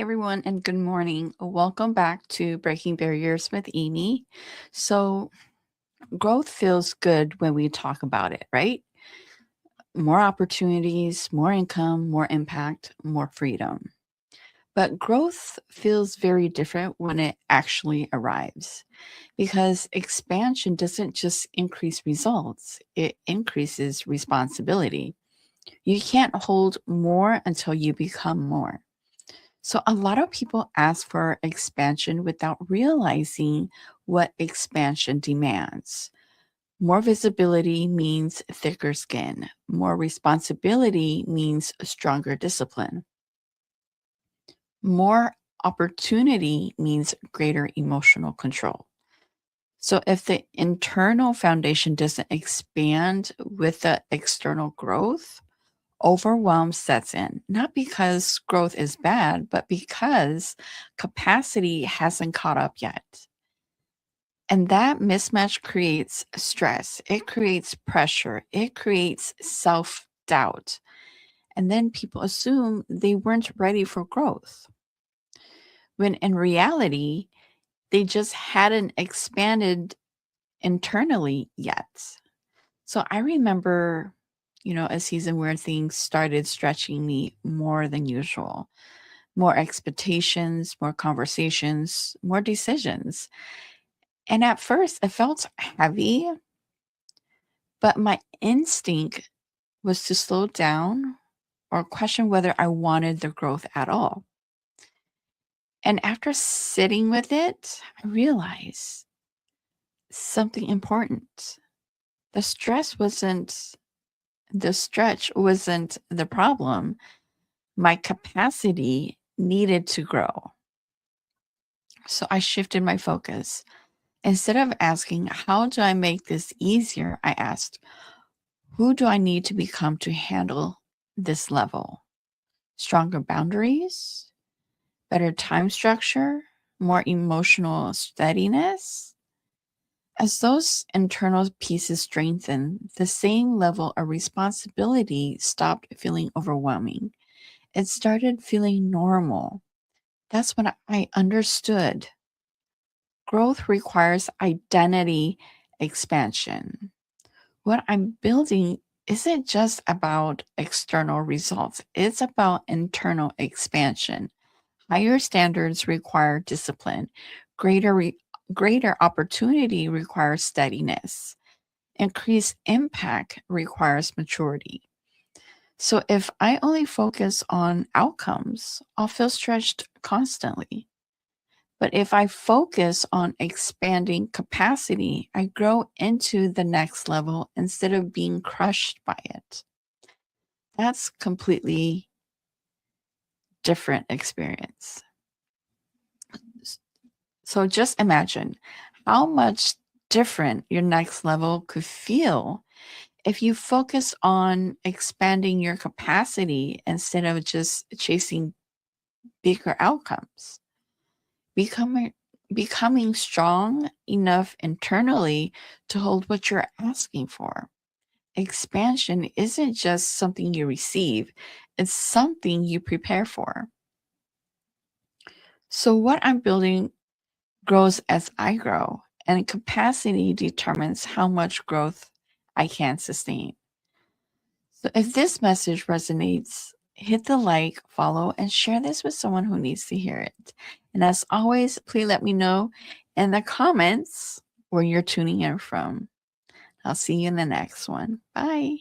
everyone, and good morning. Welcome back to Breaking Barriers with Amy. So, growth feels good when we talk about it, right? More opportunities, more income, more impact, more freedom. But growth feels very different when it actually arrives because expansion doesn't just increase results, it increases responsibility. You can't hold more until you become more. So, a lot of people ask for expansion without realizing what expansion demands. More visibility means thicker skin. More responsibility means stronger discipline. More opportunity means greater emotional control. So, if the internal foundation doesn't expand with the external growth, overwhelm sets in, not because growth is bad, but because capacity hasn't caught up yet. And that mismatch creates stress, it creates pressure, it creates self doubt. And then people assume they weren't ready for growth, when in reality, they just hadn't expanded internally yet. So I remember, a season where things started stretching me more than usual, more expectations, more conversations, more decisions. And at first, it felt heavy, but my instinct was to slow down or question whether I wanted the growth at all. And after sitting with it, I realized something important. The stress wasn't, the stretch wasn't the problem. My capacity needed to grow. So I shifted my focus. Instead of asking, how do I make this easier? I asked, who do I need to become to handle this level? Stronger boundaries, better time structure, more emotional steadiness? As those internal pieces strengthen, the same level of responsibility stopped feeling overwhelming. It started feeling normal. That's when I understood growth requires identity expansion. What I'm building isn't just about external results, it's about internal expansion. Higher standards require discipline, greater opportunity requires steadiness, increased impact requires maturity. So if I only focus on outcomes, I'll feel stretched constantly. But if I focus on expanding capacity, I grow into the next level instead of being crushed by it. That's completely different experience. S- So just imagine how much different your next level could feel if you focus on expanding your capacity instead of just chasing bigger outcomes. Becoming becoming strong enough internally to hold what you're asking for. Expansion isn't just something you receive, it's something you prepare for. So what I'm building grows as I grow, and capacity determines how much growth I can sustain. So if this message resonates, hit the like, follow, and share this with someone who needs to hear it. And as always, please let me know in the comments where you're tuning in from. I'll see you in the next one. Bye.